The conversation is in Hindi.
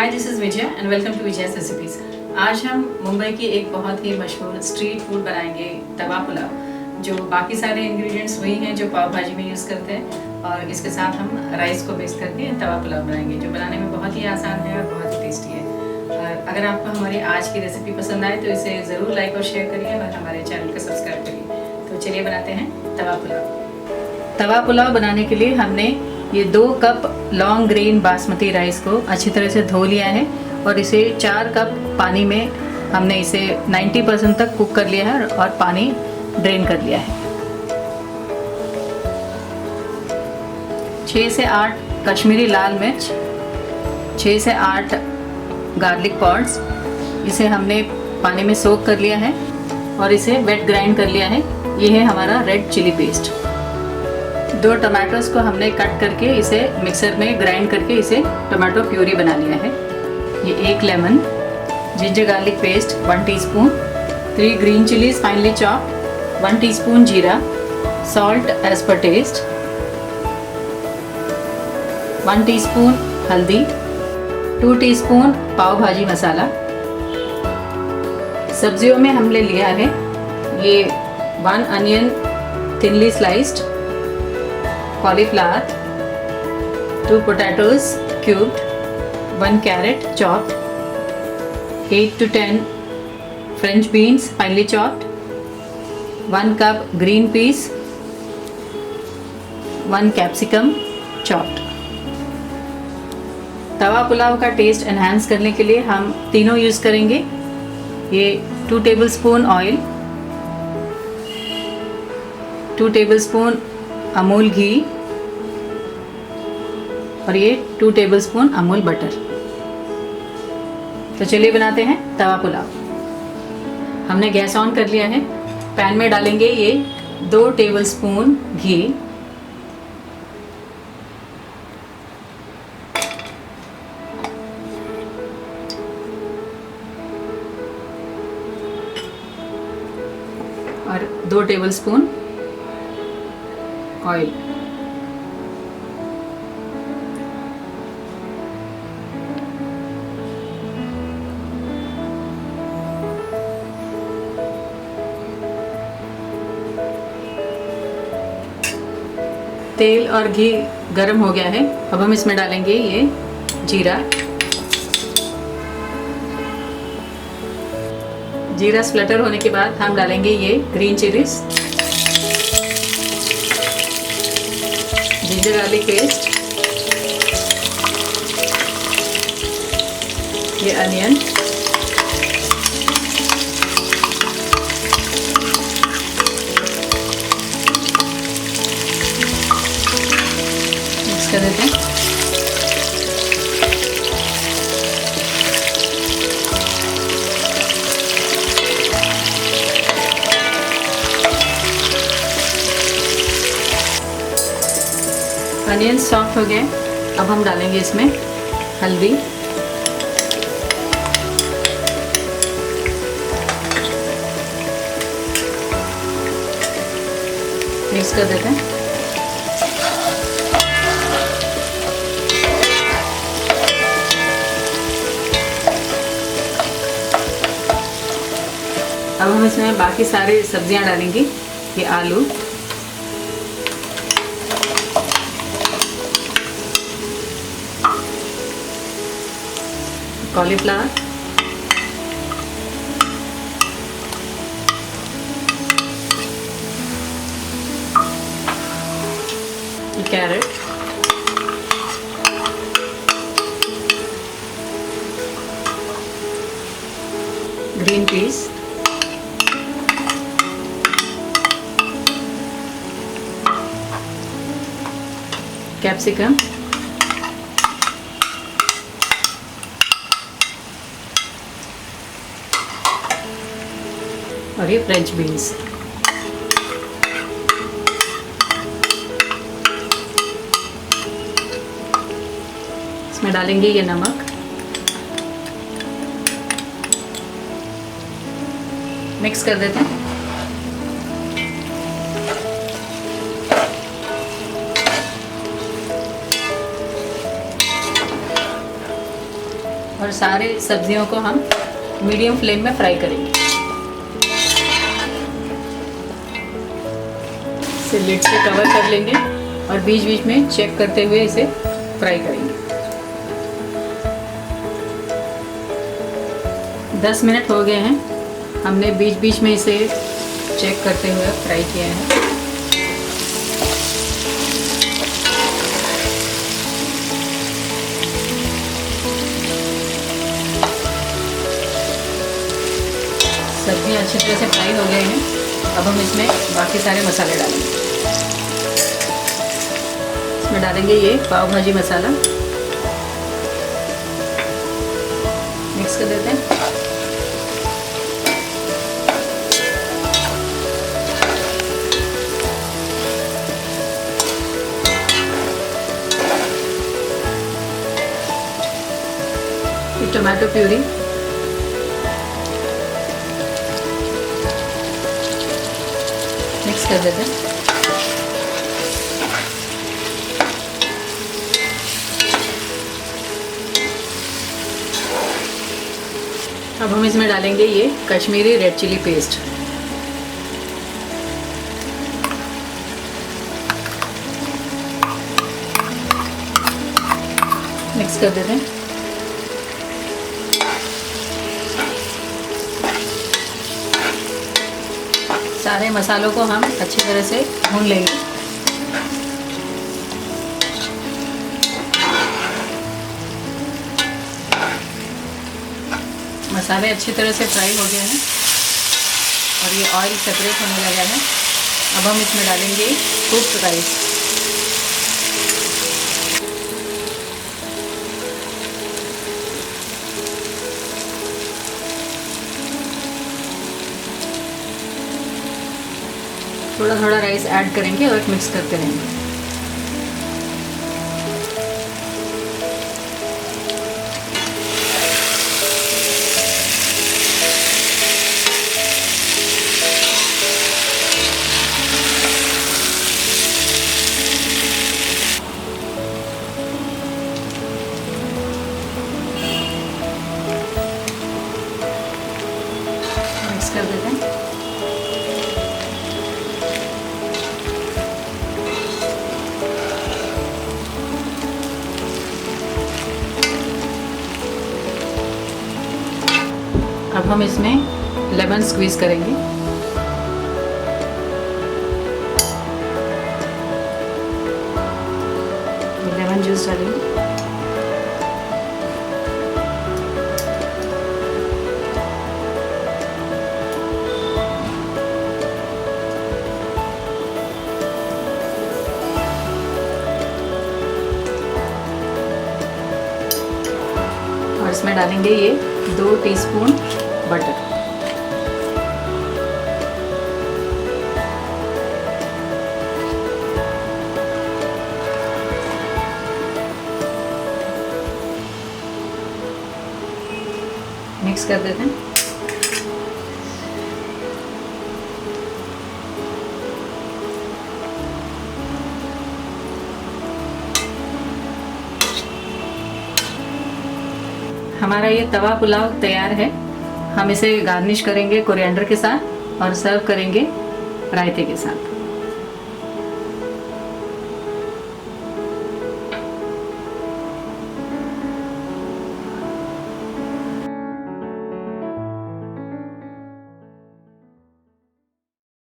Hi, this is Vijay and welcome to Vijay's recipes. आज हम मुंबई की एक बहुत ही मशहूर स्ट्रीट फूड बनाएंगे, तवा पुलाव, जो बाकी सारे इंग्रेडिएंट्स वही हैं जो पाव भाजी में यूज़ करते हैं। और इसके साथ हम राइस को बेस करके तवा पुलाव बनाएंगे, जो बनाने में बहुत ही आसान है और बहुत ही टेस्टी है। और अगर आपको हमारी आज की रेसिपी पसंद आए तो इसे ज़रूर लाइक और शेयर करिए और हमारे चैनल को सब्सक्राइब करिए। तो चलिए बनाते हैं तवा पुलाव। तवा पुलाव बनाने के लिए हमने ये 2 cup long grain basmati rice को अच्छी तरह से धो लिया है और इसे 4 कप पानी में हमने इसे 90% तक कुक कर लिया है और पानी ड्रेन कर लिया है। 6 से 8 कश्मीरी लाल मिर्च, 6 से 8 गार्लिक पॉड्स, इसे हमने पानी में सोक कर लिया है और इसे वेट ग्राइंड कर लिया है। ये है हमारा रेड चिली पेस्ट। 2 टमाटोस को हमने कट करके इसे मिक्सर में ग्राइंड करके इसे टमाटो प्यूरी बना लिया है। ये 1 lemon, ginger garlic paste 1 teaspoon, 3 green chillies finely chop, 1 teaspoon जीरा, salt as per taste, 1 teaspoon हल्दी, 2 टीस्पून पाव भाजी मसाला। सब्जियों में हमने लिया है ये 1 onion thinly sliced, cauliflower, 2 potatoes cubed, 1 carrot chopped, 8 to 10 French beans finely chopped, 1 cup green peas, 1 capsicum chopped। तवा पुलाव का टेस्ट एनहांस करने के लिए हम तीनों यूज़ करेंगे। ये 2 टेबलस्पून ऑयल, 2 टेबलस्पून अमूल घी और ये 2 टेबलस्पून अमूल बटर। तो चलिए बनाते हैं तवा पुलाव। हमने गैस ऑन कर लिया है। पैन में डालेंगे ये 2 टेबलस्पून घी, और 2 टेबलस्पून ऑयल। तेल और घी गरम हो गया है। अब हम इसमें डालेंगे ये जीरा। जीरा स्प्लटर होने के बाद हम डालेंगे ये green chillies, ginger garlic paste, ये अनियन, मिक्स कर देते हैं। अनियन सॉफ्ट हो गए। अब हम डालेंगे इसमें हल्दी, मिक्स कर देते हैं। अब हम इसमें बाकी सारे सब्जियां डालेंगे। ये आलू, cauliflower, carrot, green peas, capsicum, और ये फ्रेंच बीन्स। इसमें डालेंगे ये नमक, मिक्स कर देते हैं। और सारे सब्जियों को हम मीडियम फ्लेम में फ्राई करेंगे। इसे लिड से कवर कर लेंगे और बीच बीच में चेक करते हुए इसे फ्राई करेंगे। 10 मिनट हो गए हैं, हमने बीच बीच में इसे चेक करते हुए फ्राई किया है। सब्जियां अच्छी तरह से फ्राई हो गए हैं। अब हम इसमें बाकी सारे मसाले डालेंगे। इसमें डालेंगे ये पाव भाजी मसाला, मिक्स कर देते हैं। टोमेटो प्यूरी, मिक्स कर देते हैं। अब हम इसमें डालेंगे ये Kashmiri red chilli paste. Mix कर देते हैं। सारे मसालों को हम अच्छी तरह से भून लेंगे। मसाले अच्छी तरह से फ्राई हो गए हैं और ये ऑयल सेपरेट होने लगा है। अब हम इसमें डालेंगे कुक्ड राइस। थोड़ा थोड़ा राइस ऐड करेंगे और मिक्स करते रहेंगे। मिक्स कर देते हैं। अब हम इसमें लेमन स्क्वीज़ करेंगे। लेमन जूस डालेंगे। और इसमें डालेंगे ये 2 टीस्पून बटर। मिक्स कर देते हैं। हमारा ये तवा पुलाव तैयार है। हम इसे गार्निश करेंगे कोरिएंडर के साथ और सर्व करेंगे रायते के साथ।